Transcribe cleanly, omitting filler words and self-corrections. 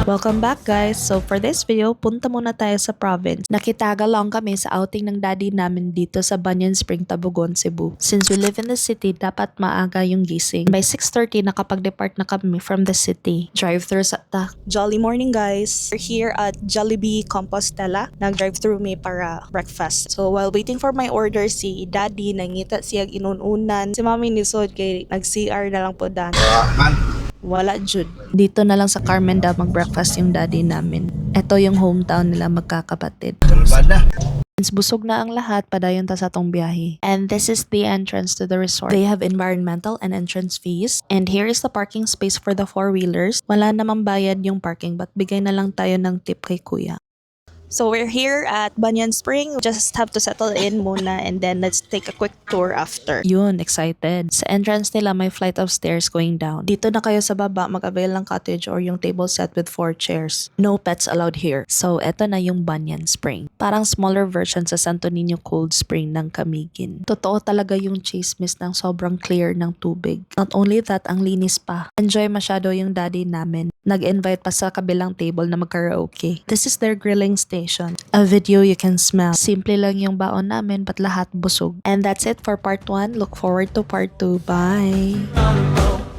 Welcome back guys! So for this video, punta muna tayo sa province. Nakitaga lang kami sa outing ng daddy namin dito sa Banyan Spring, Tabugon, Cebu. Since we live in the city, dapat maaga yung gising. By 6:30, nakapag-depart na kami from the city. Drive-thru sa Jolly morning guys! We're here at Jollibee Compostela. Nag-drive-thru me para breakfast. So while waiting for my order, si daddy nangita siyag inununan. Si mami ni Sod kay nag-CR na lang po dan. Wala jud. Dito na lang sa Carmenda mag-breakfast yung daddy namin. Ito yung hometown nila magkakapatid. Since busog na ang lahat, padayon ta sa tong biyahe. And this is the entrance to the resort. They have environmental and entrance fees. And here is the parking space for the four-wheelers. Wala namang bayad yung parking, but bigay na lang tayo ng tip kay kuya. So we're here at Banyan Spring. We just have to settle in muna and then let's take a quick tour after. Yun, excited. Sa entrance nila, may flight of stairs going down. Dito na kayo sa baba, mag-avail ng cottage or yung table set with 4 chairs. No pets allowed here. So, eto na yung Banyan Spring. Parang smaller version sa Santo Niño Cold Spring ng Camiguin. Totoo talaga yung chismis ng sobrang clear ng tubig. Not only that, ang linis pa. Enjoy masyado yung daddy namin. Nag-invite pa sa kabilang table na mag-karaoke. This is their grilling station. A video you can smell. Simple lang yung baon namin, but lahat busog. And that's it for part 1. Look forward to part 2. Bye!